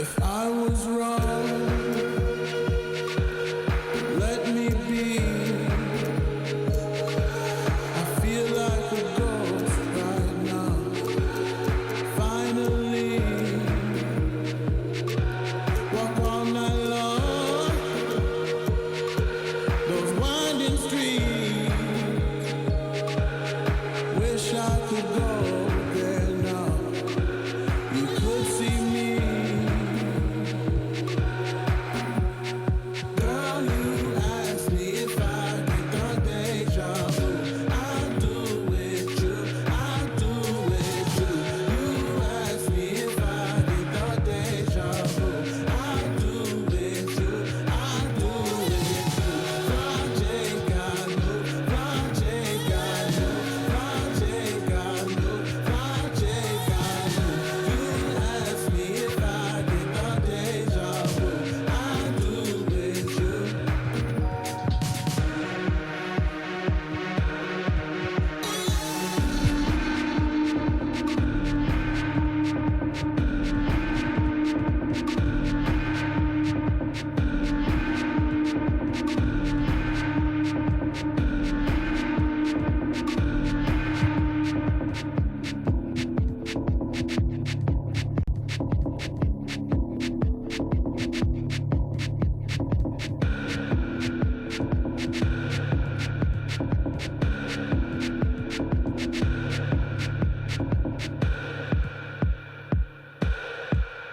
If I was wrong, let me be. I feel like a ghost right now. Finally, walk all night long. Those winding streets. Wish I could go there now. You could see me. Girl, you asked me if I get the deja vu. I do with you, I do with you. You asked me if I get the deja vu. I do with you, I do with you. Project I know, project I know, project I know, project I know. You asked me if I get the deja vu. I do with you.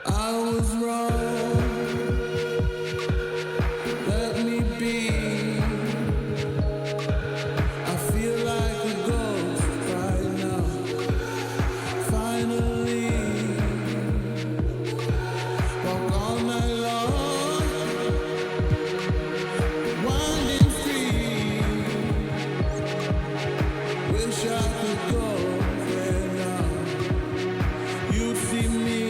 I was wrong. Let me be. I feel like a ghost right now. Finally, walk all night long. Winding street. Wish I could go there now. You'd see me.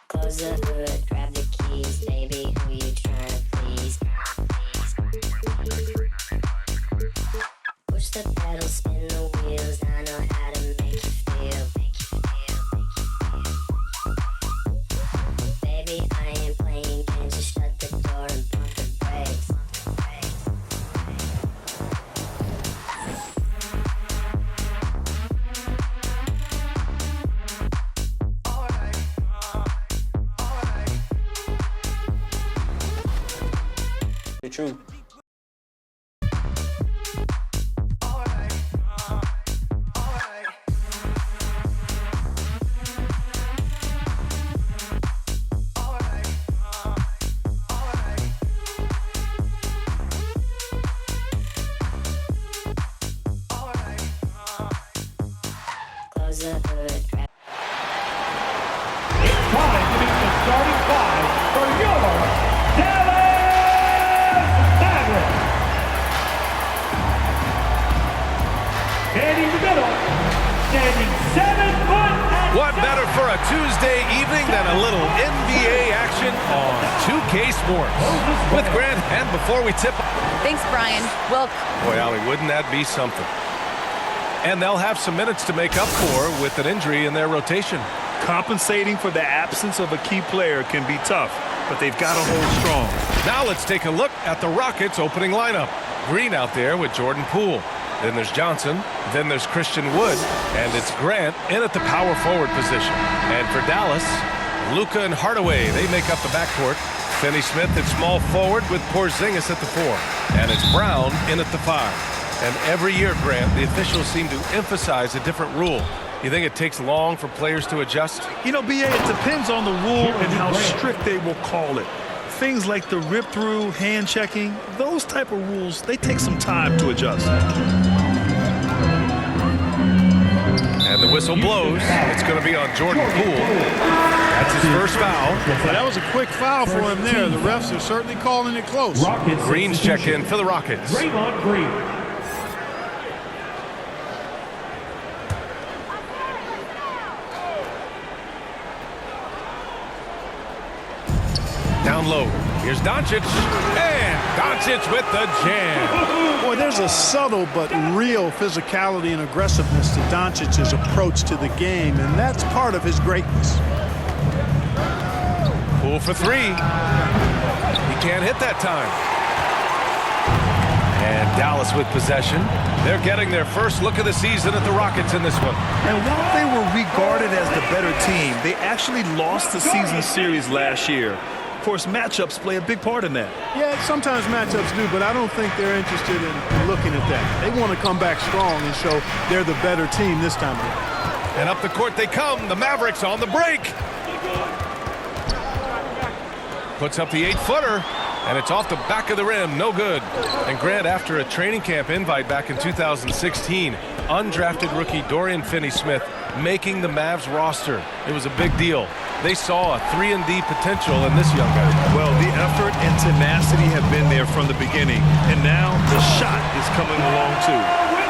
Close the hood, grab the keys, baby, who you tryna please? Push the pedal, spin the wheels, I know how to make you feel. Baby, I ain't playing games, just shut the door and pump the brakes. True. Close the hood, grab It's time to meet the starting five for your Dallas Mavericks. Heading the middle, standing 7 foot and What better for a Tuesday evening than a little NBA action on 2K Sports? With Grant, and before we tip... Thanks, Brian. Wilk. Boy, Allie, wouldn't that be something? and they'll have some minutes to make up for with an injury in their rotation. Compensating for the absence of a key player can be tough, but they've got to hold strong. Now let's take a look at the Rockets' opening lineup. Green out there with Jordan Poole. Then there's Johnson. Then there's Christian Wood. And it's Grant in at the power forward position. And for Dallas, Luka and Hardaway, they make up the backcourt. Finney Smith at small forward with Porzingis at the 4. And it's Brown in at the 5. And every year, Grant, the officials seem to emphasize a different rule. You think it takes long for players to adjust? You know, B.A., it depends on the rule and how strict they will call it. Things like the rip-through, hand-checking, those type of rules, they take some time to adjust. And the whistle blows. It's going to be on Jordan Poole. That's his first foul. That was a quick foul for him there. The refs are certainly calling it close. Green's check in for the Rockets. Draymond Green. Down low. Here's Doncic. And Doncic with the jam. Boy, there's a subtle but real physicality and aggressiveness to Doncic's approach to the game, and that's part of his greatness. Poole for 3. He can't hit that time. And Dallas with possession. They're getting their first look of the season at the Rockets in this one. And while they were regarded as the better team, they actually lost the season series last year. Of course, matchups play a big part in that. Yeah, sometimes matchups do, but I don't think they're interested in looking at that. They want to come back strong and show they're the better team this time around. And up the court they come. The Mavericks on the break. Puts up the 8-footer, and it's off the back of the rim. No good. And Grant, after a training camp invite back in 2016, undrafted rookie Dorian Finney-Smith making the Mavs roster. It was a big deal. They saw a 3-and-D potential in this young guy. Well, the effort and tenacity have been there from the beginning, and now the shot is coming along too.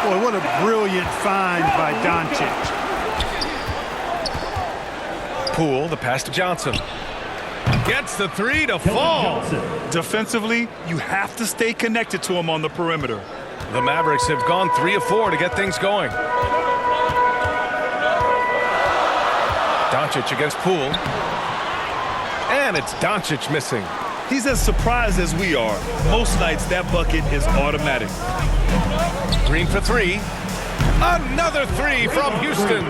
Boy, what a brilliant find by Doncic. Poole, the pass to Johnson. Gets the 3 to fall. Defensively, you have to stay connected to him on the perimeter. The Mavericks have gone 3 of 4 to get things going. Doncic against Poole. And it's Doncic missing. He's as surprised as we are. Most nights, that bucket is automatic. Green for 3. Another 3 from Houston.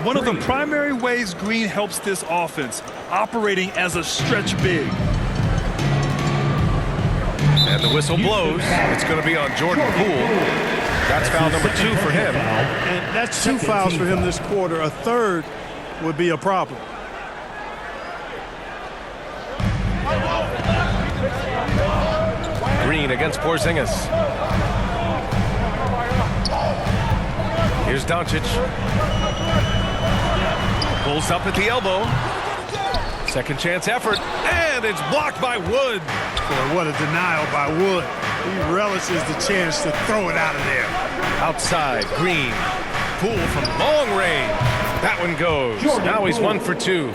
One of the primary ways Green helps this offense, operating as a stretch big. And the whistle blows. It's going to be on Jordan Poole. That's foul number 2 for him. And that's 2 fouls for him this quarter. A third would be a problem. Green against Porzingis. Here's Doncic. Pulls up at the elbow. Second chance effort. And it's blocked by Wood. Boy, what a denial by Wood. He relishes the chance to throw it out of there. Outside, Green. Poole from long range. That one goes. Now he's 1 for 2.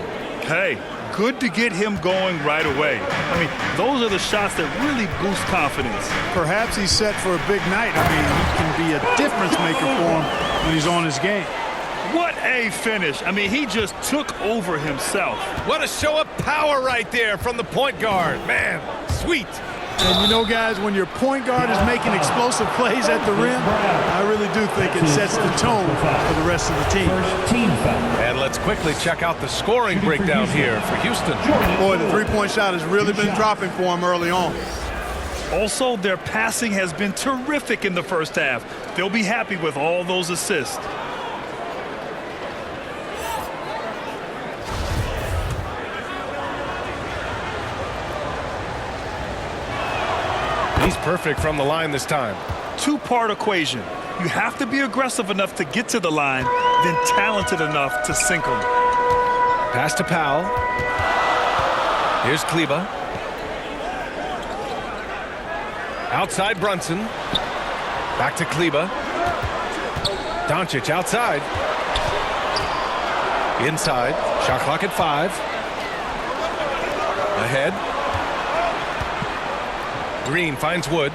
Hey, good to get him going right away. I mean, those are the shots that really boost confidence. Perhaps he's set for a big night. I mean, he can be a difference maker for him when he's on his game. What a finish. I mean, he just took over himself. What a show of power right there from the point guard. Man, sweet. And you know, guys, when your point guard is making explosive plays at the rim, I really do think it sets the tone for the rest of the team. And let's quickly check out the scoring breakdown here for Houston. Boy, the three-point shot has really been dropping for him early on. Also, their passing has been terrific in the first half. They'll be happy with all those assists. He's perfect from the line this time. Two-part equation. You have to be aggressive enough to get to the line, then talented enough to sink them. Pass to Powell. Here's Kleber. Outside Brunson. Back to Kleber. Doncic outside. Inside. Shot clock at 5. Ahead. Green finds Wood.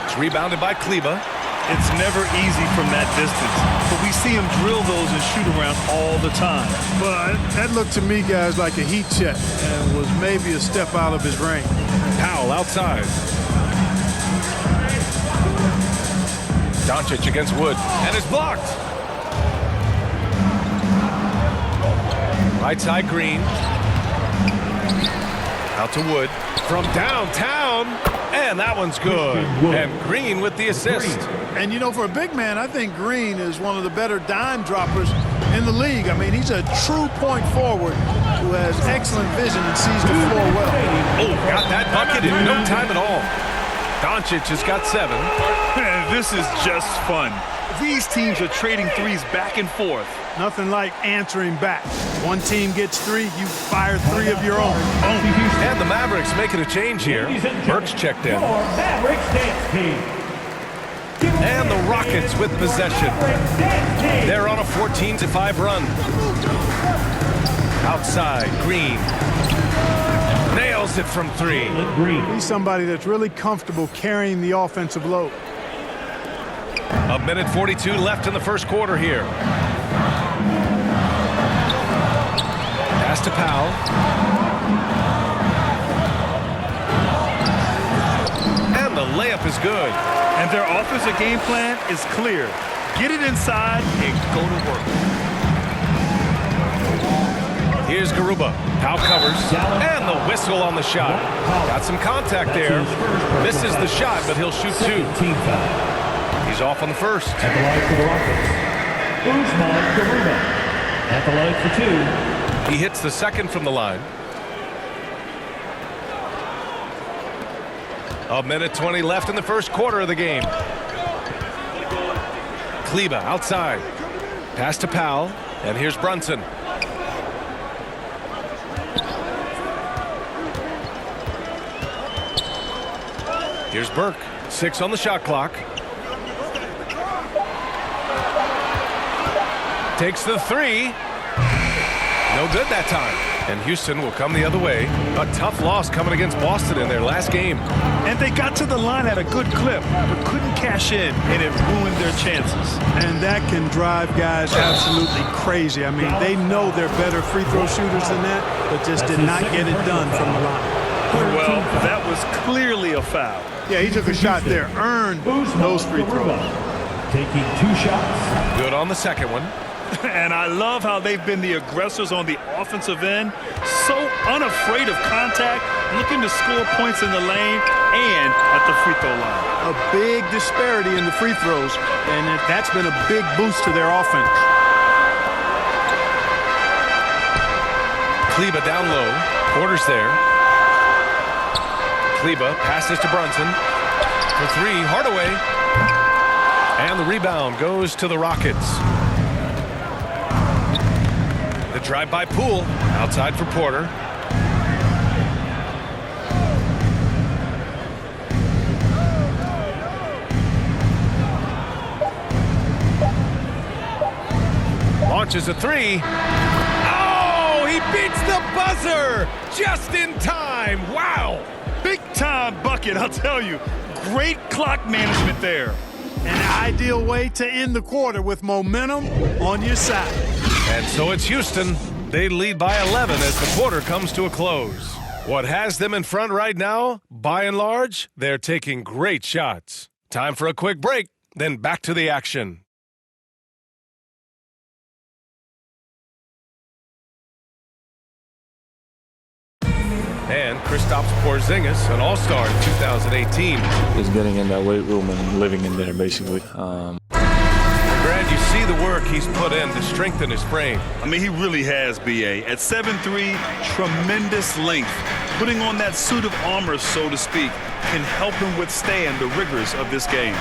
It's rebounded by Kleber. It's never easy from that distance, but we see him drill those and shoot around all the time. But that looked to me, guys, like a heat check and was maybe a step out of his range. Powell outside. Doncic against Wood, and it's blocked. Right side, Green. Out to Wood from downtown, and that one's good. And Green with the assist. And, you know, for a big man, I think Green is one of the better dime droppers in the league. I mean, he's a true point forward who has excellent vision and sees the floor well. Oh, got that bucket in no time at all. Doncic has got 7. Man, this is just fun. These teams are trading threes back and forth. Nothing like answering back. One team gets 3, you fire 3 of your own. And the Mavericks making a change here. Burks checked in. Mavericks dance team. And the Rockets with possession. They're on a 14-5 run. Outside, Green. Nails it from 3. He's somebody that's really comfortable carrying the offensive load. A minute 42 left in the first quarter here. Pass to Powell. And the layup is good. And their offensive game plan is clear. Get it inside and go to work. Here's Garuba. Powell covers. And the whistle on the shot. Got some contact there. Misses the shot, but he'll shoot 2. Team foul. He's off on the first. At the line for the Rockets, Usman Garuba. At the line for 2. He hits the second from the line. A minute 20 left in the first quarter of the game. Kleber outside. Pass to Powell. And here's Brunson. Here's Burke. 6 on the shot clock. Takes the 3. No good that time. And Houston will come the other way. A tough loss coming against Boston in their last game. And they got to the line at a good clip, but couldn't cash in, and it ruined their chances. And that can drive guys absolutely crazy. I mean, they know they're better free throw shooters than that, but just did not get it done from the line. Well, that was clearly a foul. Yeah, he took a shot there, earned those free throws. Taking 2 shots. Good on the second one. And I love how they've been the aggressors on the offensive end. So unafraid of contact, looking to score points in the lane and at the free throw line. A big disparity in the free throws, and that's been a big boost to their offense. Kleber down low. Porter's there. Kleber passes to Brunson. For 3, Hardaway. And the rebound goes to the Rockets. The drive by Poole. Outside for Porter. Launches a 3. Oh, he beats the buzzer just in time. Wow. Big time bucket, I'll tell you. Great clock management there. An ideal way to end the quarter with momentum on your side. And so it's Houston. They lead by 11 as the quarter comes to a close. What has them in front right now? By and large, they're taking great shots. Time for a quick break, then back to the action. And Kristaps Porzingis, an all-star in 2018. Just getting in that weight room and living in there, basically. Brad, you see the work he's put in to strengthen his frame. I mean, he really has, B.A. At 7'3", tremendous length. Putting on that suit of armor, so to speak, can help him withstand the rigors of this game.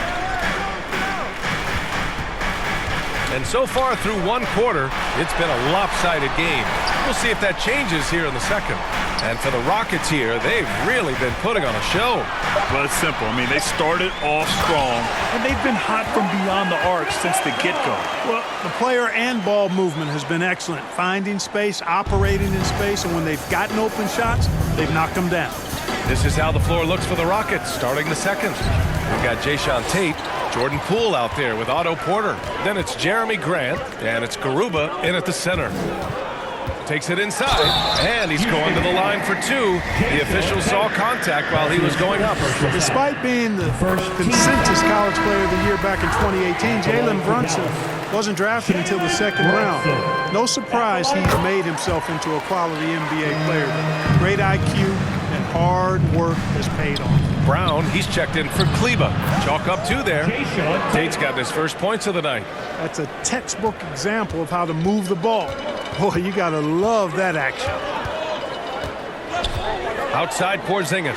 And so far through one quarter, it's been a lopsided game. We'll see if that changes here in the second. And for the Rockets here, they've really been putting on a show. Well, it's simple. I mean, they started off strong, and they've been hot from beyond the arc since the get-go. Well, the player and ball movement has been excellent. Finding space, operating in space, and when they've gotten open shots, they've knocked them down. This is how the floor looks for the Rockets starting the second. We've got Jayshawn Tate, Jordan Poole out there with Otto Porter. Then it's Jeremy Grant, and it's Garuba in at the center. Takes it inside, and he's going to the line for two. The official saw contact while he was going up. Despite being the consensus college player of the year back in 2018, Jalen Brunson wasn't drafted until the second round. No surprise he's made himself into a quality NBA player. Great IQ and hard work has paid off. Brown, he's checked in for Kleba. Chalk up two there. Tate's gotten his first points of the night. That's a textbook example of how to move the ball. Boy, you got to love that action. Outside Porzingis.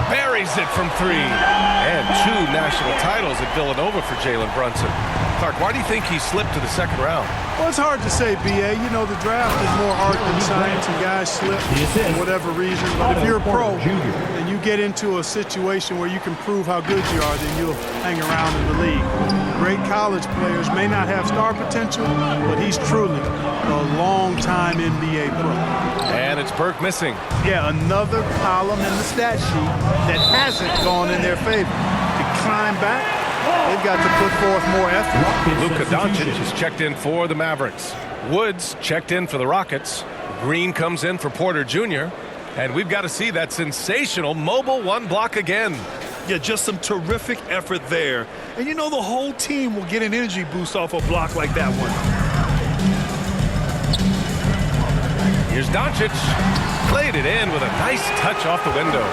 Buries it from three. And two national titles at Villanova for Jalen Brunson. Clark, why do you think he slipped to the second round? Well, it's hard to say, B.A. You know, the draft is more art than science, and guys slip for whatever reason. But if you're a pro and you get into a situation where you can prove how good you are, then you'll hang around in the league. Great college players may not have star potential, but he's truly a long-time NBA pro. And it's Burke missing. Yeah, another column in the stat sheet that hasn't gone in their favor. To climb back, they've got to put forth more effort. Luka Doncic is checked in for the Mavericks. Woods checked in for the Rockets. Green comes in for Porter Jr. And we've got to see that sensational mobile one block again. Yeah, just some terrific effort there. And you know the whole team will get an energy boost off a block like that one. Here's Doncic. Played it in with a nice touch off the window.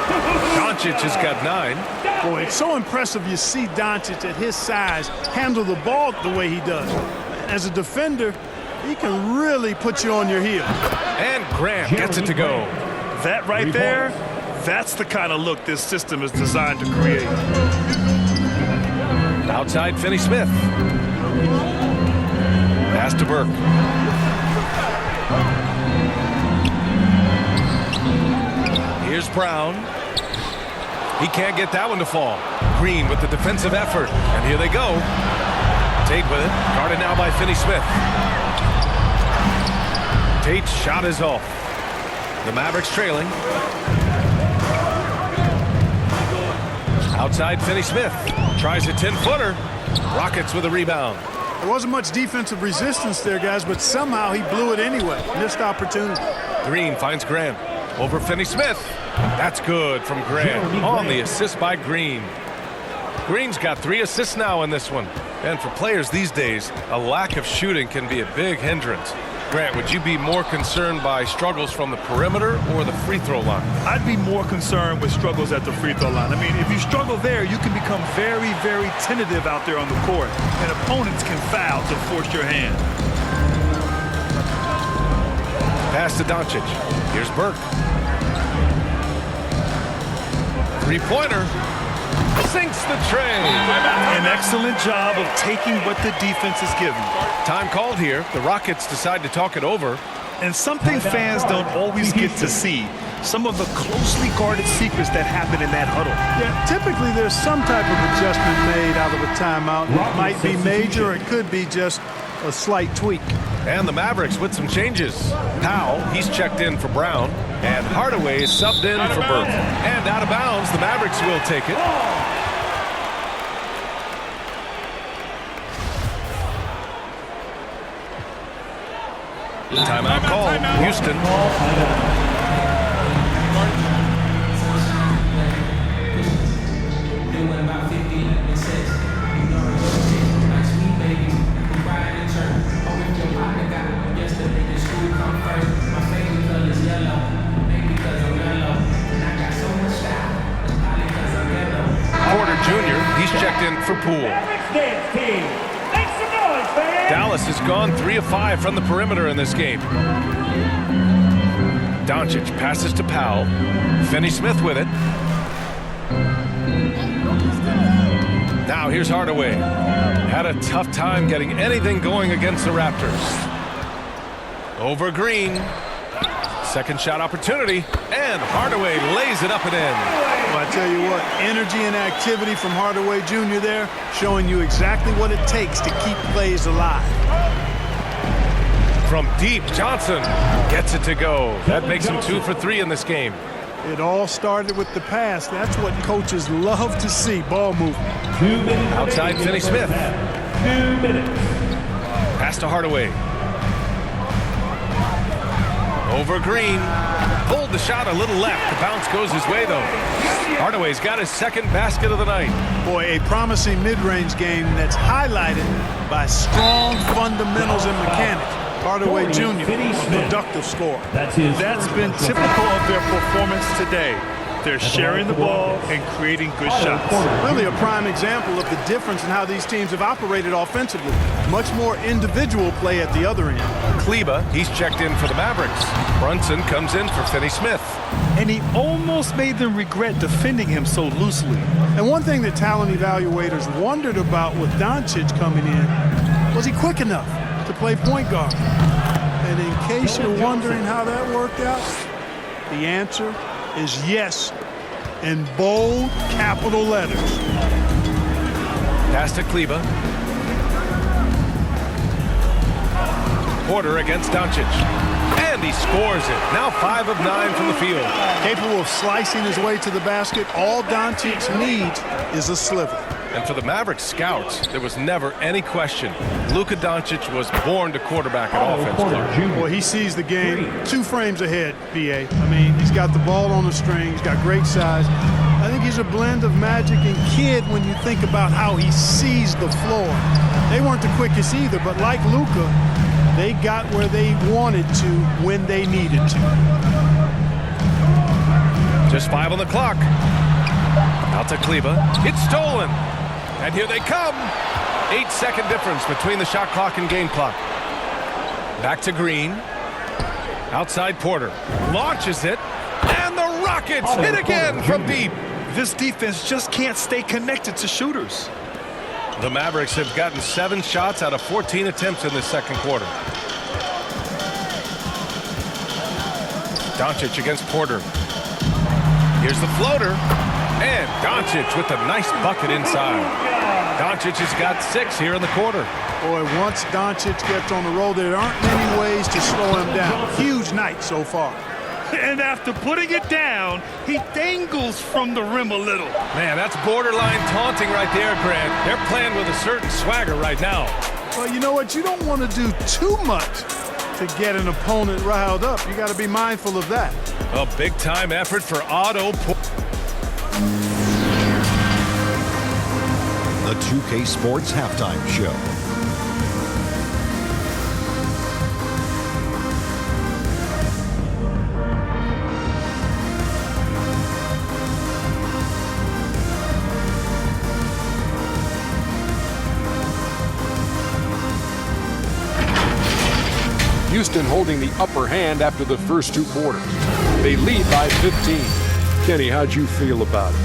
Doncic has got 9. Boy, it's so impressive you see Doncic at his size handle the ball the way he does. As a defender, he can really put you on your heel. And Grant gets it to go. That right there, that's the kind of look this system is designed to create. Outside Finney-Smith. Pass to Burke. Here's Brown. He can't get that one to fall. Green with the defensive effort. And here they go. Tate with it. Guarded now by Finney-Smith. Tate's shot is off. The Mavericks trailing. Outside Finney-Smith. Tries a 10-footer. Rockets with a rebound. There wasn't much defensive resistance there, guys, but somehow he blew it anyway. Missed opportunity. Green finds Grant. Over Finney-Smith. That's good from Grant on the assist by Green. Green's got 3 assists now in this one. And for players these days, a lack of shooting can be a big hindrance. Grant, would you be more concerned by struggles from the perimeter or the free throw line? I'd be more concerned with struggles at the free throw line. I mean, if you struggle there, you can become very, very tentative out there on the court. And opponents can foul to force your hand. Pass to Doncic. Here's Burke. Three-pointer. Sinks the tray. An excellent job of taking what the defense is given. Time called here. The Rockets decide to talk it over. And something fans don't always get to see. Some of the closely guarded secrets that happen in that huddle. Yeah, typically there's some type of adjustment made out of a timeout. It might be major, or it could be just a slight tweak. And the Mavericks with some changes. Powell, he's checked in for Brown. And Hardaway is subbed in for Burke. And out of bounds, the Mavericks will take it. Timeout call. Houston. Porter Jr., he's checked in for Poole. Dallas has gone 3 of 5 from the perimeter in this game. Doncic passes to Powell. Finney-Smith with it. Now here's Hardaway. Had a tough time getting anything going against the Raptors. Over Green. Second shot opportunity. And Hardaway lays it up and in. Well, I tell you what, energy and activity from Hardaway Jr. there, showing you exactly what it takes to keep plays alive. From deep, Johnson gets it to go. That makes him 2 for 3 in this game. It all started with the pass. That's what coaches love to see, ball movement. 2 minutes. Outside Finney-Smith. 2 minutes. Pass to Hardaway. Over Green. Pulled the shot a little left. The bounce goes his way, though. Hardaway's got his second basket of the night. Boy, a promising mid-range game that's highlighted by strong fundamentals and mechanics. Hardaway Jr., a productive scorer. That's been typical of their performance today. They're sharing the ball and creating good shots. Really a prime example of the difference in how these teams have operated offensively. Much more individual play at the other end. Kleba, he's checked in for the Mavericks. Brunson comes in for Finney-Smith. And he almost made them regret defending him so loosely. And one thing that talent evaluators wondered about with Doncic coming in, was he quick enough to play point guard? And in case you're wondering how that worked out, the answer is yes, in bold capital letters. Pass to Kleba. Porter against Doncic. And he scores it. Now 5 of 9 from the field. Capable of slicing his way to the basket, all Doncic needs is a sliver. And for the Mavericks scouts, there was never any question. Luka Doncic was born to quarterback an offense. Clark. Boy, he sees the game 2 frames ahead, B.A. I mean, he's got the ball on the string. He's got great size. I think he's a blend of Magic and Kidd when you think about how he sees the floor. They weren't the quickest either, but like Luka, they got where they wanted to when they needed to. Just 5 on the clock. Out to Kleba. It's stolen. And here they come. 8-second difference between the shot clock and game clock. Back to Green. Outside Porter. Launches it. And the Rockets hit again from deep. This defense just can't stay connected to shooters. The Mavericks have gotten 7 shots out of 14 attempts in this second quarter. Doncic against Porter. Here's the floater. And Doncic with a nice bucket inside. Doncic has got 6 here in the quarter. Boy, once Doncic gets on the road, there aren't many ways to slow him down. Huge night so far. And after putting it down, he dangles from the rim a little. Man, that's borderline taunting right there, Grant. They're playing with a certain swagger right now. Well, you know what? You don't want to do too much to get an opponent riled up. You got to be mindful of that. A big-time effort for Otto Porter. The 2K Sports Halftime Show. Houston holding the upper hand after the first 2 quarters. They lead by 15. Kenny, how'd you feel about it?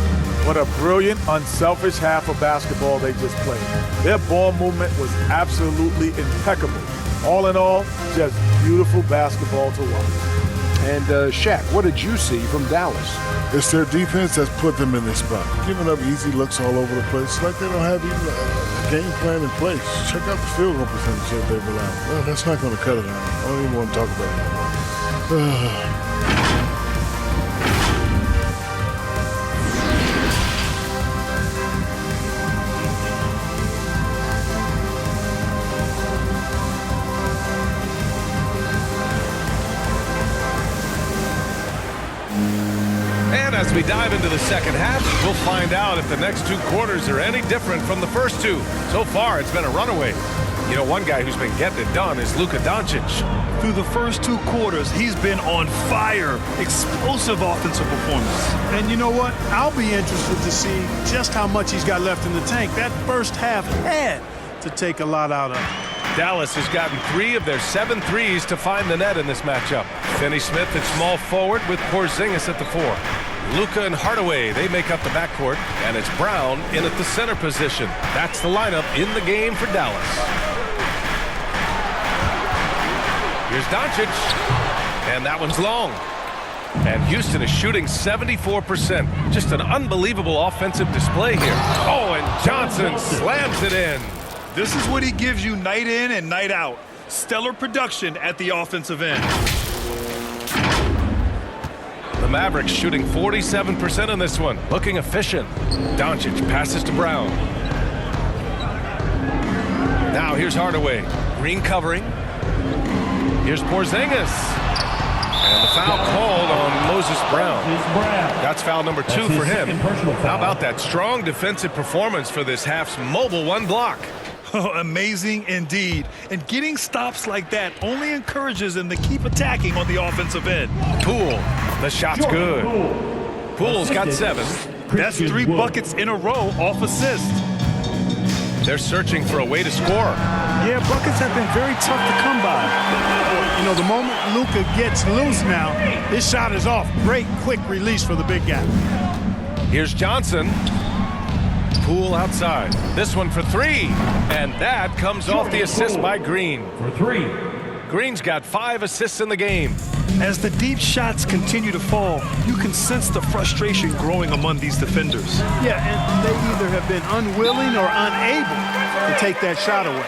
What a brilliant, unselfish half of basketball they just played. Their ball movement was absolutely impeccable. All in all, just beautiful basketball to watch. And Shaq, what did you see from Dallas? It's their defense that's put them in this spot. Giving up easy looks all over the place. It's like they don't have even a game plan in place. Check out the field goal percentage that they've allowed. Well, that's not going to cut it out. I don't even want to talk about it anymore. As we dive into the second half, we'll find out if the next 2 quarters are any different from the first 2. So far, it's been a runaway. You know, one guy who's been getting it done is Luka Doncic. Through the first 2 quarters, he's been on fire. Explosive offensive performance. And you know what? I'll be interested to see just how much he's got left in the tank. That first half had to take a lot out of him. Dallas has gotten 3 of their 7 threes to find the net in this matchup. Finney-Smith at small forward with Porzingis at the 4. Luka and Hardaway, they make up the backcourt, and it's Brown in at the center position. That's the lineup in the game for Dallas. Here's Doncic, and that one's long. And Houston is shooting 74%. Just an unbelievable offensive display here. Oh, and Johnson slams it in. This is what he gives you night in and night out. Stellar production at the offensive end. The Mavericks shooting 47% in this one, looking efficient. Doncic passes to Brown. Now here's Hardaway. Green covering. Here's Porzingis. And the foul called on Moses Brown. That's foul number 2 for him. How about that strong defensive performance for this half's mobile one block? Oh, amazing indeed. And getting stops like that only encourages them to keep attacking on the offensive end. Poole, the shot's good. Poole's got 7. That's 3 buckets in a row off assist. They're searching for a way to score. Yeah, buckets have been very tough to come by. You know, the moment Luka gets loose now, his shot is off. Great quick release for the big guy. Here's Johnson. Poole outside. This one for 3. And that comes off the assist by Green. For 3. Green's got 5 assists in the game. As the deep shots continue to fall, you can sense the frustration growing among these defenders. Yeah, and they either have been unwilling or unable to take that shot away.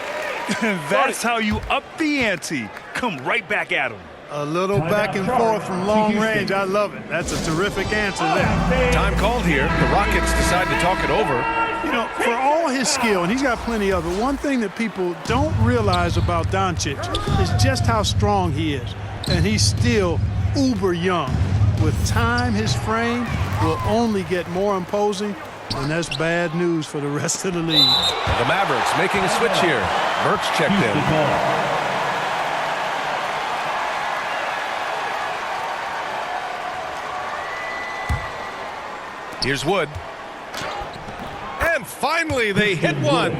That's how you up the ante. Come right back at them. A little back and forth from long range. I love it. That's a terrific answer there. Time called here. The Rockets decide to talk it over. You know, for all his skill, and he's got plenty of it, one thing that people don't realize about Doncic is just how strong he is. And he's still uber young. With time, his frame will only get more imposing, and that's bad news for the rest of the league. The Mavericks making a switch here. Burks checked in. Here's Wood. And finally, they hit one.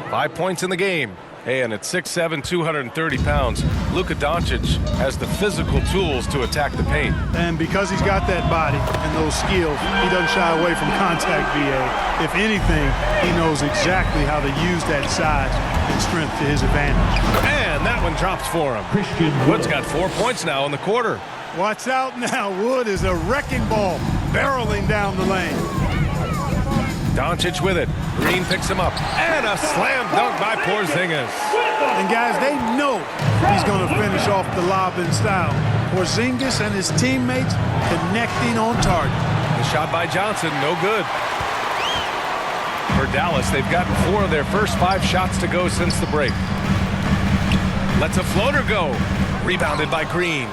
5 points in the game. Hey, and at 6'7", 230 pounds, Luka Doncic has the physical tools to attack the paint. And because he's got that body and those skills, he doesn't shy away from contact, VA. If anything, he knows exactly how to use that size and strength to his advantage. And that one drops for him. Wood's got 4 points now in the quarter. Watch out now. Wood is a wrecking ball barreling down the lane. Doncic with it. Green picks him up. And a slam dunk by Porzingis. And guys, they know he's going to finish off the lob in style. Porzingis and his teammates connecting on target. The shot by Johnson, no good. For Dallas, they've gotten 4 of their first 5 shots to go since the break. Lets a floater go. Rebounded by Green.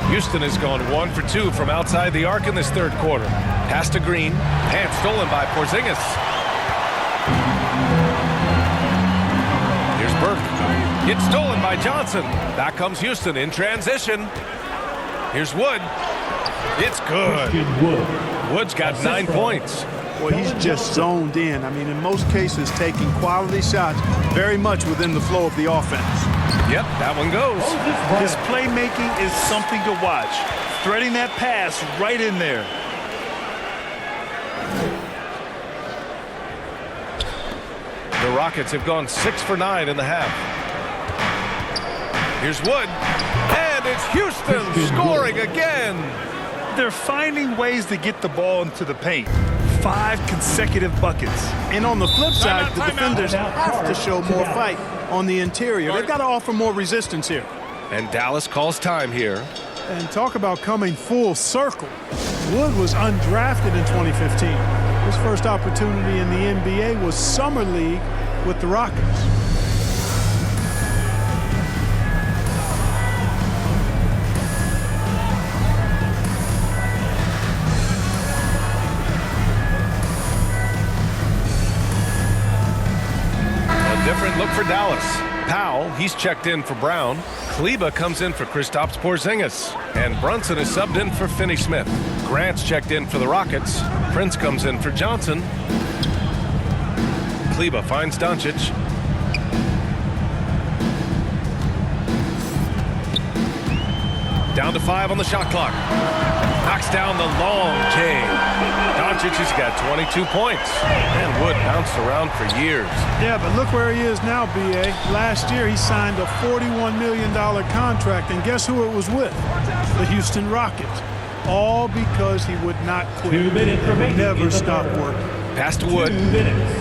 Houston has gone 1 for 2 from outside the arc in this third quarter. Pass to Green. And stolen by Porzingis. Here's Burke. It's stolen by Johnson. Back comes Houston in transition. Here's Wood. It's good. Wood's got 9 points. Boy, he's just zoned in. I mean, in most cases, taking quality shots very much within the flow of the offense. Yep, that one goes. His playmaking is something to watch. Threading that pass right in there. The Rockets have gone 6 for 9 in the half. Here's Wood. And it's Houston scoring again. They're finding ways to get the ball into the paint. 5 consecutive buckets. And on the flip side, the defenders have to show more fight on the interior. They've got to offer more resistance here. And Dallas calls time here. And talk about coming full circle. Wood was undrafted in 2015. His first opportunity in the NBA was Summer League with the Rockets. A different look for Dallas. Powell, he's checked in for Brown. Kleba comes in for Kristaps Porzingis. And Brunson is subbed in for Finney-Smith. Grant's checked in for the Rockets. Prince comes in for Johnson. Kleba finds Doncic. Down to 5 on the shot clock. Knocks down the long J. Doncic has got 22 points. And Wood bounced around for years. Yeah, but look where he is now, B.A. Last year, he signed a $41 million contract, and guess who it was with? The Houston Rockets. All because he would not quit. 2 minutes remaining. Never stop working. Pass to Wood. 2 minutes.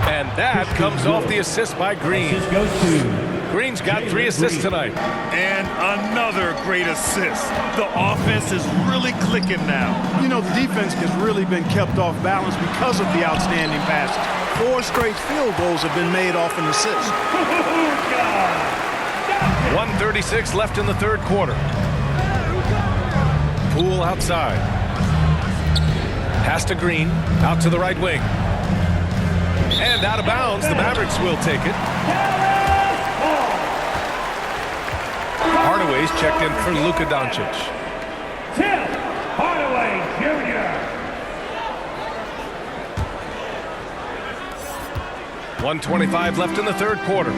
And that comes off the assist by Green. Assist goes to Green's got 3 assists tonight. And another great assist. The offense is really clicking now. You know, the defense has really been kept off balance because of the outstanding passes. 4 straight field goals have been made off an assist. 1:36 left in the third quarter. Poole outside. Pass to Green, out to the right wing. And out of bounds, the Mavericks will take it. Hardaway's checked in for Luka Doncic. Tim Hardaway Jr. 1:25 left in the third quarter.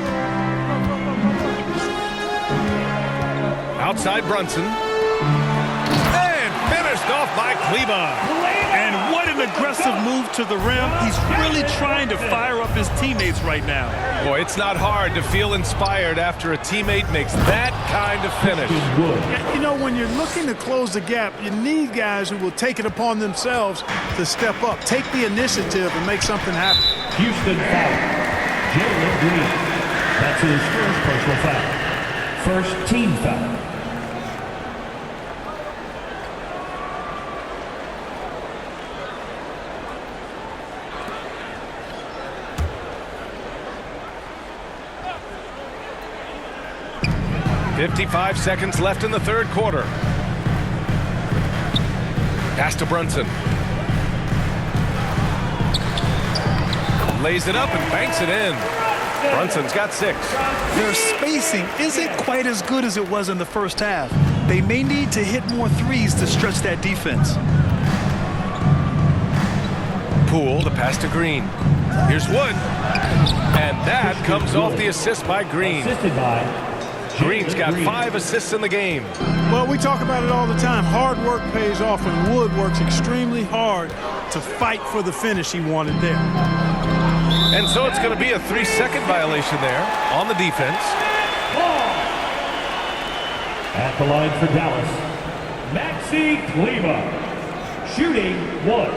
Outside Brunson. And finished off by Kleber. And what an aggressive move to the rim. He's really trying to fire up his teammates right now. Boy, it's not hard to feel inspired after a teammate makes that kind of finish. You know, when you're looking to close the gap, you need guys who will take it upon themselves to step up, take the initiative, and make something happen. Houston foul. Jalen Green. That's his first personal foul. First team foul. .55 seconds left in the third quarter. Pass to Brunson. Lays it up and banks it in. Brunson's got 6. Their spacing isn't quite as good as it was in the first half. They may need to hit more threes to stretch that defense. Poole, the pass to Green. Here's Wood. And that comes off the assist by Green. Assisted by Green's got 5 assists in the game. Well, we talk about it all the time. Hard work pays off, and Wood works extremely hard to fight for the finish he wanted there. And so it's going to be a 3-second violation there on the defense. At the line for Dallas, Maxi Kleber. Shooting 1.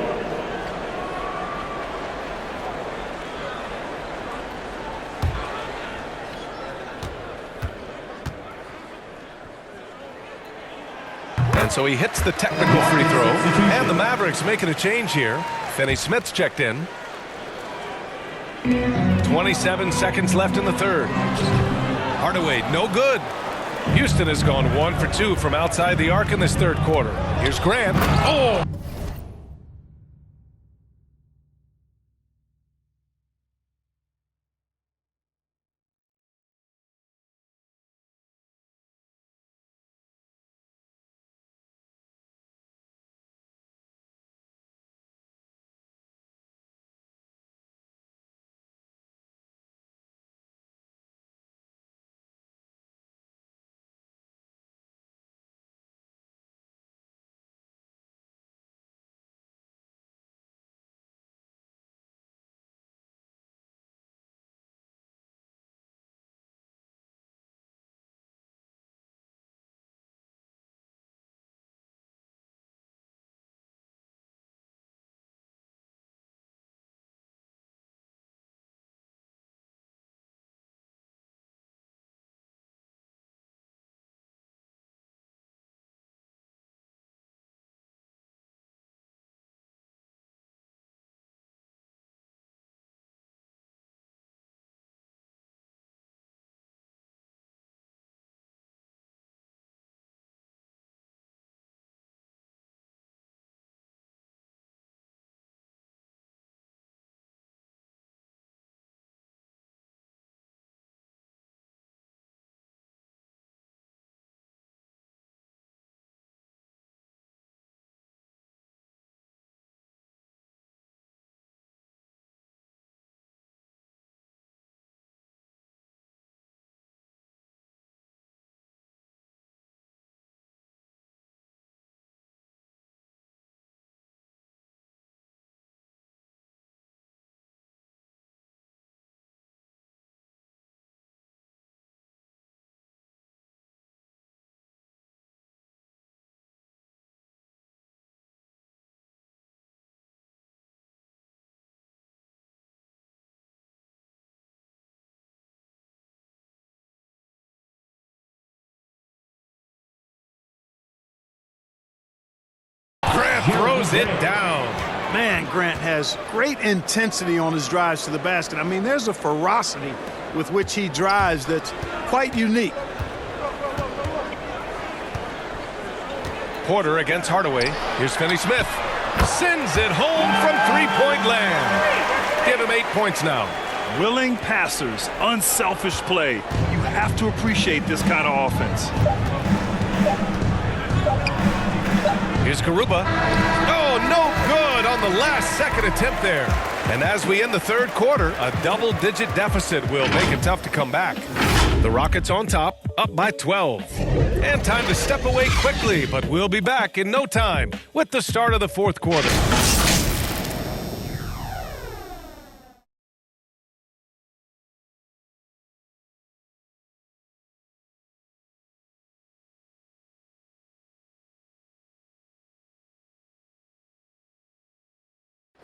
And so he hits the technical free throw. And the Mavericks making a change here. Finney Smith's checked in. 27 seconds left in the third. Hardaway, no good. Houston has gone 1 for 2 from outside the arc in this third quarter. Here's Grant. Oh! throws it down. Man, Grant has great intensity on his drives to the basket. I mean, there's a ferocity with which he drives that's quite unique. Porter against Hardaway. Here's Finney-Smith. Sends it home from three-point land. Give him 8 points now. Willing passers, unselfish play. You have to appreciate this kind of offense. Here's Garuba. Oh, no good on the last second attempt there. And as we end the third quarter, a double-digit deficit will make it tough to come back. The Rockets on top, up by 12. And time to step away quickly, but we'll be back in no time with the start of the fourth quarter.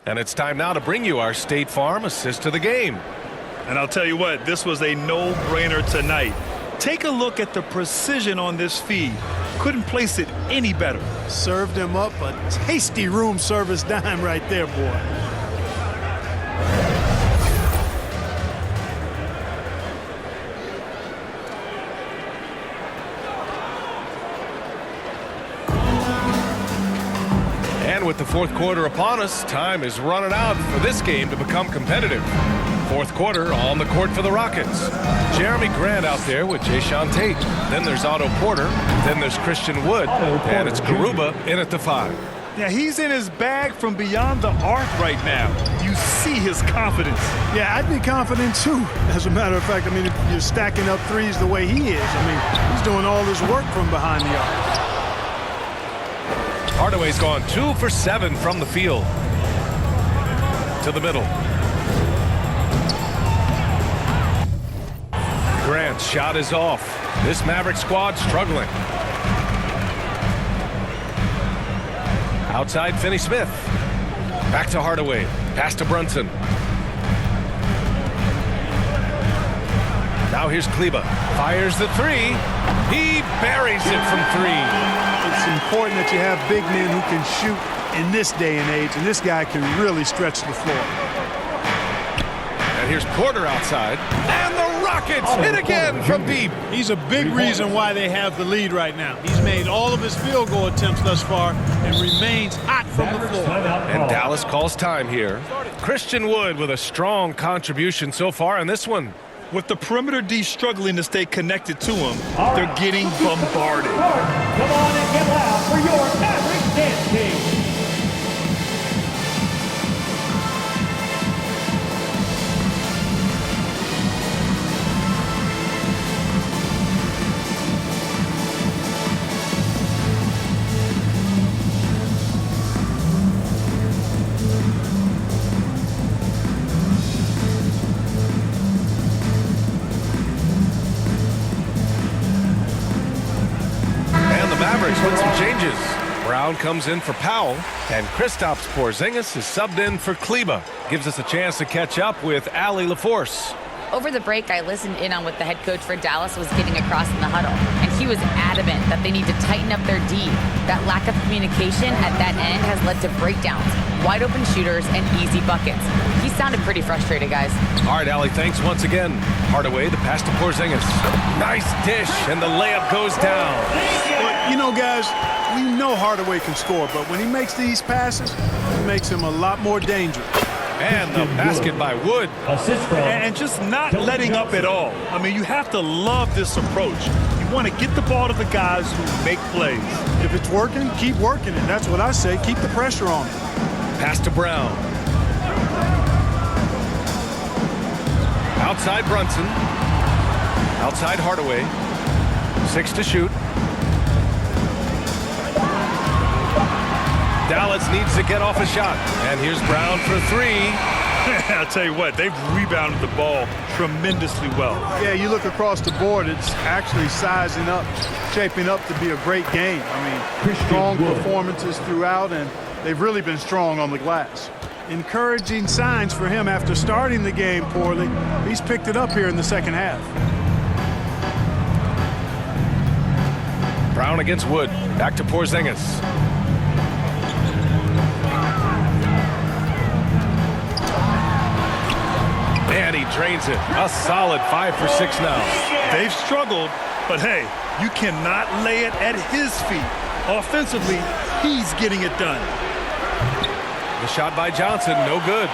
And it's time now to bring you our State Farm assist to the game. And I'll tell you what, this was a no-brainer tonight. Take a look at the precision on this feed. Couldn't place it any better. Served him up a tasty room service dime right there, boy. And with the fourth quarter upon us, time is running out for this game to become competitive. Fourth quarter on the court for the Rockets. Jeremy Grant out there with Jayshawn Tate. Then there's Otto Porter. Then there's Christian Wood. And it's Garuba in at the 5. Yeah, he's in his bag from beyond the arc right now. You see his confidence. Yeah, I'd be confident too. As a matter of fact, I mean, if you're stacking up threes the way he is, I mean, he's doing all his work from behind the arc. Hardaway's gone 2 for 7 from the field. To the middle. Grant's shot is off. This Maverick squad struggling. Outside Finney-Smith. Back to Hardaway. Pass to Brunson. Now here's Kleber. Fires the 3. He buries it from 3. It's important that you have big men who can shoot in this day and age, and this guy can really stretch the floor. And here's Porter outside. And the Rockets hit again from deep. He's a big reason why they have the lead right now. He's made all of his field goal attempts thus far and remains hot from the floor. And Dallas calls time here. Christian Wood with a strong contribution so far in this one. With the perimeter D struggling to stay connected to him, they're getting bombarded. Come on and get loud for your Maverick Dance Team. With some changes. Brown comes in for Powell, and Kristaps Porzingis is subbed in for Kleber. Gives us a chance to catch up with Allie LaForce. Over the break, I listened in on what the head coach for Dallas was getting across in the huddle, and he was adamant that they need to tighten up their D. That lack of communication at that end has led to breakdowns, wide open shooters, and easy buckets. He sounded pretty frustrated, guys. All right, Allie, thanks once again. Hardaway, the pass to Porzingis. Nice dish, and the layup goes down. But, you know, guys, we know Hardaway can score, but when he makes these passes, it makes him a lot more dangerous. And the basket by Wood. And just not letting up at all. I mean, you have to love this approach. You want to get the ball to the guys who make plays. If it's working, keep working it. That's what I say. Keep the pressure on it. Pass to Brown. Outside Brunson. Outside Hardaway. 6 to shoot. Dallas needs to get off a shot. And here's Brown for 3. I'll tell you what, they've rebounded the ball tremendously well. Yeah, you look across the board, it's actually sizing up, shaping up to be a great game. I mean, strong performances throughout, and they've really been strong on the glass. Encouraging signs for him after starting the game poorly. He's picked it up here in the second half. Brown against Wood. Back to Porzingis. And he drains it. A solid 5 for 6 now. They've struggled, but hey, you cannot lay it at his feet. Offensively, he's getting it done. The shot by Johnson, no good.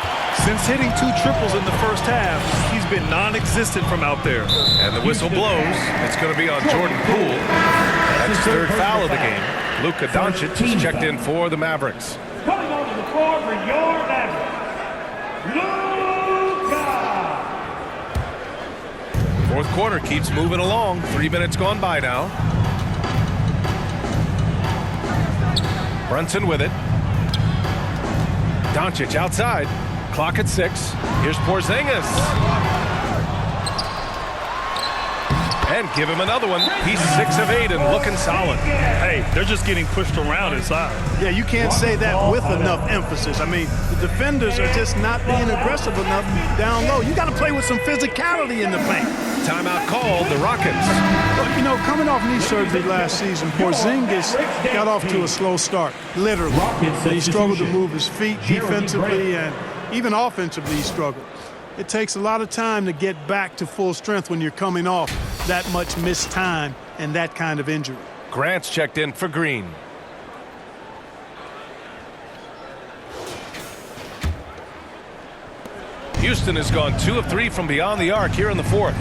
Since hitting 2 triples in the first half, he's been non-existent from out there. And the whistle blows. It's going to be on Jordan Poole. That's his third foul of the game. Luka Doncic is checked in for the Mavericks. Coming onto the floor for your Mavericks, Luka! Fourth quarter keeps moving along. 3 minutes gone by now. Brunson with it. Doncic outside. Clock at 6. Here's Porzingis. And give him another one. He's 6 of 8 and looking solid. Hey, they're just getting pushed around inside. Yeah, you can't say that with enough emphasis. I mean, the defenders are just not being aggressive enough down low. You got to play with some physicality in the paint. Timeout called, the Rockets. Well, you know, coming off knee surgery last season, Porzingis got off to a slow start, literally. He struggled to move his feet defensively and even offensively he struggled. It takes a lot of time to get back to full strength when you're coming off that much missed time and that kind of injury. Grant's checked in for Green. Houston has gone 2 of 3 from beyond the arc here in the fourth.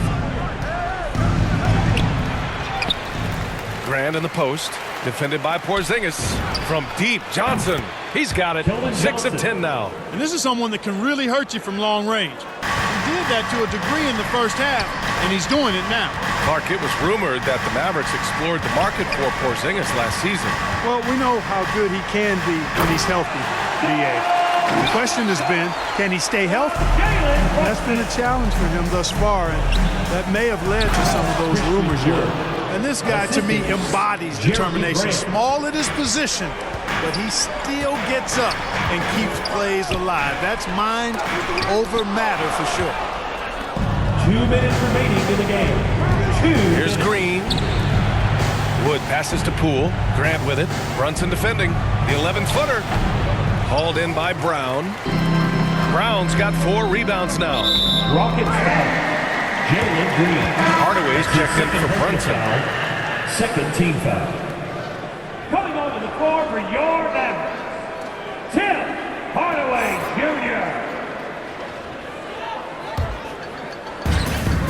Grant in the post, defended by Porzingis. From deep, Johnson. He's got it. 6 of 10 now. And this is someone that can really hurt you from long range. He did that to a degree in the first half, and he's doing it now. Clark, it was rumored that the Mavericks explored the market for Porzingis last season. Well, we know how good he can be when he's healthy, B.A. The question has been, can he stay healthy? And that's been a challenge for him thus far, and that may have led to some of those rumors you heard. And this guy, to me, embodies determination. Small at his position, but he still gets up and keeps plays alive. That's mind over matter for sure. 2 minutes remaining in the game. Here's Green. Wood passes to Poole. Grant with it. Brunson defending. The 11-footer. Hauled in by Brown. Brown's got 4 rebounds now. Rockets foul. Jalen Green. Hardaway's checked in for Brunson. Second team foul. Coming onto the floor for your Mavericks, Tim Hardaway Jr.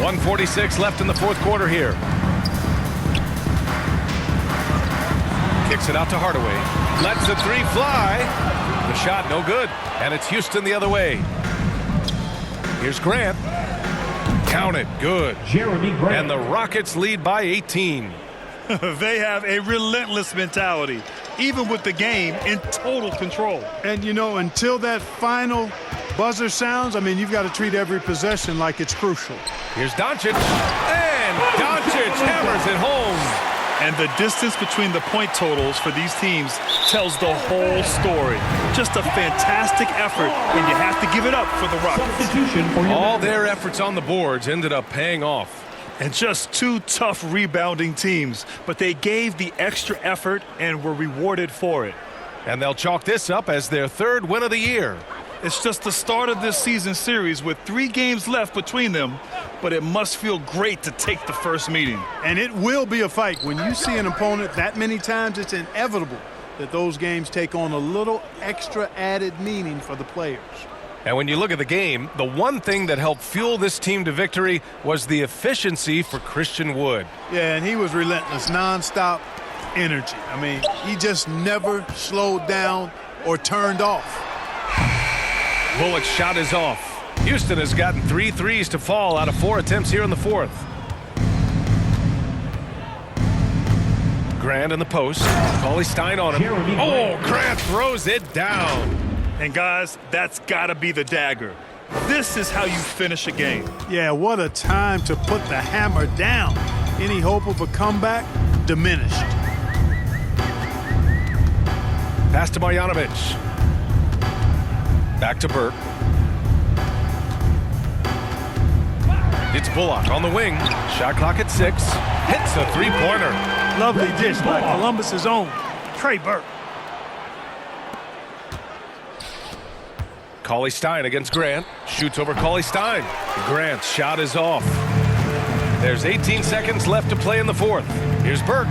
1:46 left in the fourth quarter here. Kicks it out to Hardaway. Lets the 3 fly. The shot no good. And it's Houston the other way. Here's Grant. Count it. Good. Jeremy Grant. And the Rockets lead by 18. They have a relentless mentality, even with the game in total control. And, you know, until that final buzzer sounds, I mean, you've got to treat every possession like it's crucial. Here's Doncic. And Doncic hammers it home. And the distance between the point totals for these teams tells the whole story. Just a fantastic effort, and you have to give it up for the Rockets. All their efforts on the boards ended up paying off. And just 2 tough rebounding teams, but they gave the extra effort and were rewarded for it. And they'll chalk this up as their 3rd win of the year. It's just the start of this season series with 3 games left between them, but it must feel great to take the first meeting. And it will be a fight. When you see an opponent that many times, it's inevitable that those games take on a little extra added meaning for the players. And when you look at the game, the one thing that helped fuel this team to victory was the efficiency for Christian Wood. Yeah, and he was relentless, nonstop energy. I mean, he just never slowed down or turned off. Bullock's shot is off. Houston has gotten 3 threes to fall out of 4 attempts here in the fourth. Grant in the post. Cauley Stein on him. Oh, Grant throws it down. And guys, that's got to be the dagger. This is how you finish a game. Yeah, what a time to put the hammer down. Any hope of a comeback? Diminished. Pass to Marjanovic. Back to Burke. It's Bullock on the wing. Shot clock at 6. Hits a 3-pointer. Lovely dish by Columbus's own Trey Burke. Cauley-Stein against Grant. Shoots over Cauley-Stein. Grant's shot is off. There's 18 seconds left to play in the fourth. Here's Burke.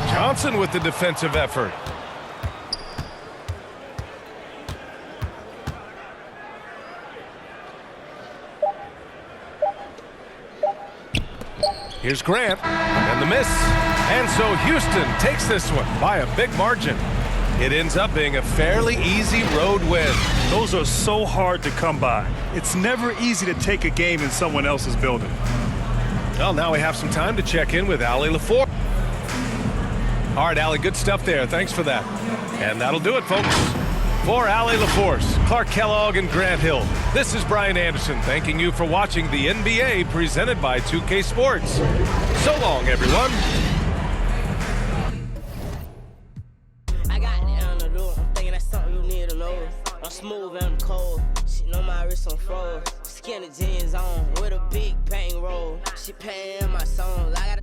Johnson with the defensive effort. Here's Grant, and the miss. And so Houston takes this one by a big margin. It ends up being a fairly easy road win. Those are so hard to come by. It's never easy to take a game in someone else's building. Well, now we have some time to check in with Allie LaForce. All right, Allie, good stuff there. Thanks for that. And that'll do it, folks. For Allie LaForce, Clark Kellogg, and Grant Hill, this is Brian Anderson thanking you for watching the NBA presented by 2K Sports. So long, everyone. I got it on the door. I'm thinking that's something you need to know. I'm smooth and I'm cold. She know my wrist on froze. Skinny jeans on with a big bang roll. She paying my songs. I got